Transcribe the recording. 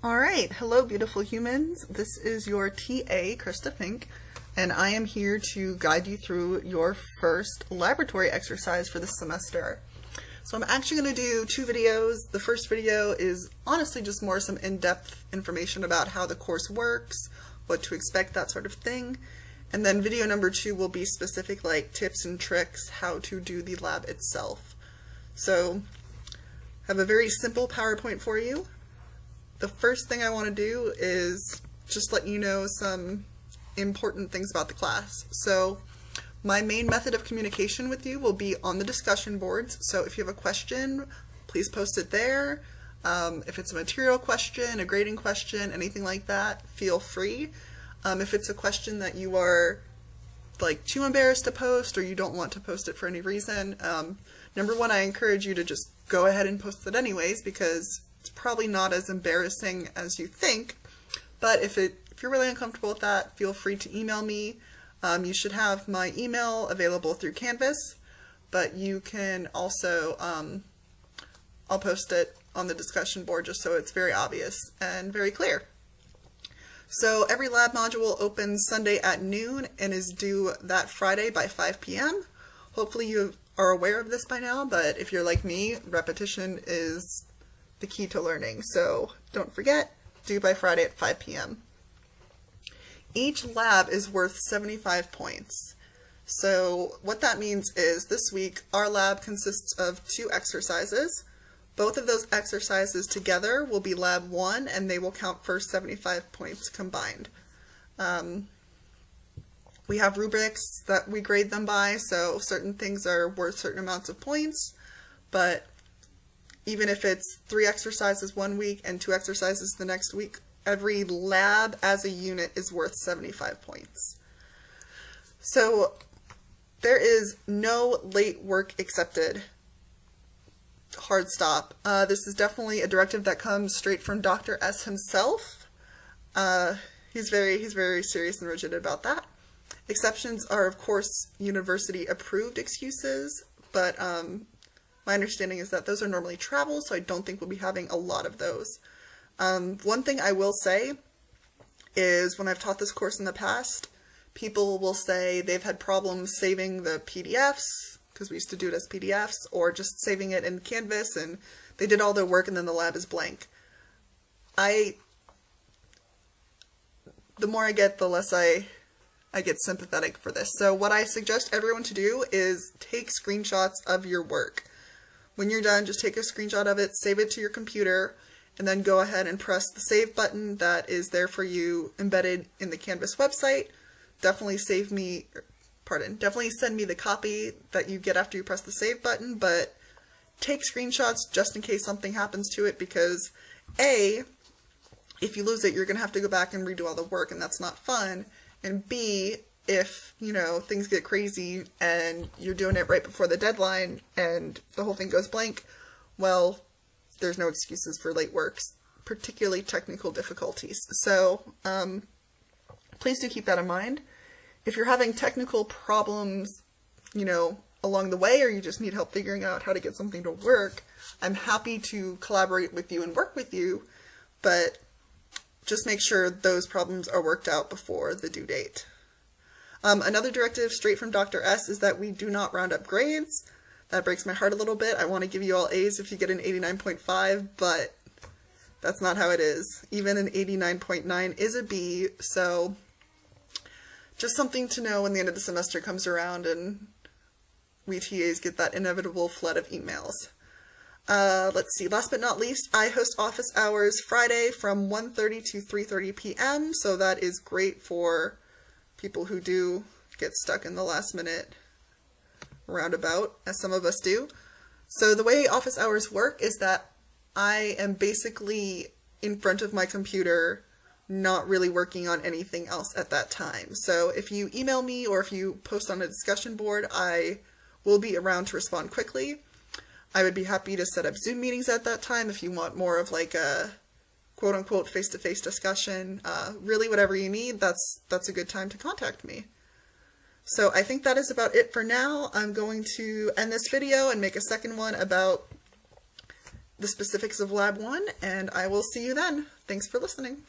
Alright, hello beautiful humans. This is your TA, Krista Fink, and I am here to guide you through your first laboratory exercise for this semester. So I'm actually going to do two videos. The first video is honestly just more some in-depth information about how the course works, what to expect, that sort of thing. And then video number 2 will be specific like tips and tricks, how to do the lab itself. So I have a very simple PowerPoint for you. The first thing I want to do is just let you know some important things about the class. So my main method of communication with you will be on the discussion boards. So if you have a question, please post it there. If it's a material question, a grading question, anything like that, feel free. If it's a question that you are like too embarrassed to post or you don't want to post it for any reason, number one, I encourage you to just go ahead and post it anyways, because it's probably not as embarrassing as you think. But if you're really uncomfortable with that, feel free to email me. You should have my email available through Canvas, but you can also, I'll post it on the discussion board just so it's very obvious and very clear. So every lab module opens Sunday at noon and is due that Friday by 5 p.m. Hopefully you are aware of this by now, but if you're like me, repetition is the key to learning. So don't forget, due by Friday at 5 p.m. Each lab is worth 75 points. So what that means is this week our lab consists of 2 exercises. Both of those exercises together will be lab 1 and they will count for 75 points combined. We have rubrics that we grade them by, so certain things are worth certain amounts of points, but even if it's 3 exercises one week and 2 exercises the next week, every lab as a unit is worth 75 points. So there is no late work accepted. Hard stop. This is definitely a directive that comes straight from Dr. S himself. He's very serious and rigid about that. Exceptions are, of course, university approved excuses, but my understanding is that those are normally travel, so I don't think we'll be having a lot of those. One thing I will say is when I've taught this course in the past, people will say they've had problems saving the PDFs, because we used to do it as PDFs, or just saving it in Canvas, and they did all their work and then the lab is blank. The more I get, the less I get sympathetic for this. So what I suggest everyone to do is take screenshots of your work. When you're done, just take a screenshot of it, save it to your computer, and then go ahead and press the save button that is there for you embedded in the Canvas website. Definitely send me the copy that you get after you press the save button, but take screenshots just in case something happens to it, because A, if you lose it, you're going to have to go back and redo all the work, and that's not fun. And B, if, things get crazy and you're doing it right before the deadline and the whole thing goes blank, well, there's no excuses for late works, particularly technical difficulties. So please do keep that in mind. If you're having technical problems, along the way, or you just need help figuring out how to get something to work, I'm happy to collaborate with you and work with you, but just make sure those problems are worked out before the due date. Another directive straight from Dr. S is that we do not round up grades. That breaks my heart a little bit. I want to give you all A's if you get an 89.5, but that's not how it is. Even an 89.9 is a B, so just something to know when the end of the semester comes around and we TAs get that inevitable flood of emails. Let's see, last but not least, I host office hours Friday from 1:30 to 3:30 p.m., so that is great for people who do get stuck in the last minute roundabout, as some of us do. So the way office hours work is that I am basically in front of my computer, not really working on anything else at that time. So if you email me or if you post on a discussion board, I will be around to respond quickly. I would be happy to set up Zoom meetings at that time if you want more of like a quote-unquote face-to-face discussion. Really whatever you need, that's a good time to contact me. So I think that is about it for now. I'm going to end this video and make a second one about the specifics of Lab 1, and I will see you then. Thanks for listening.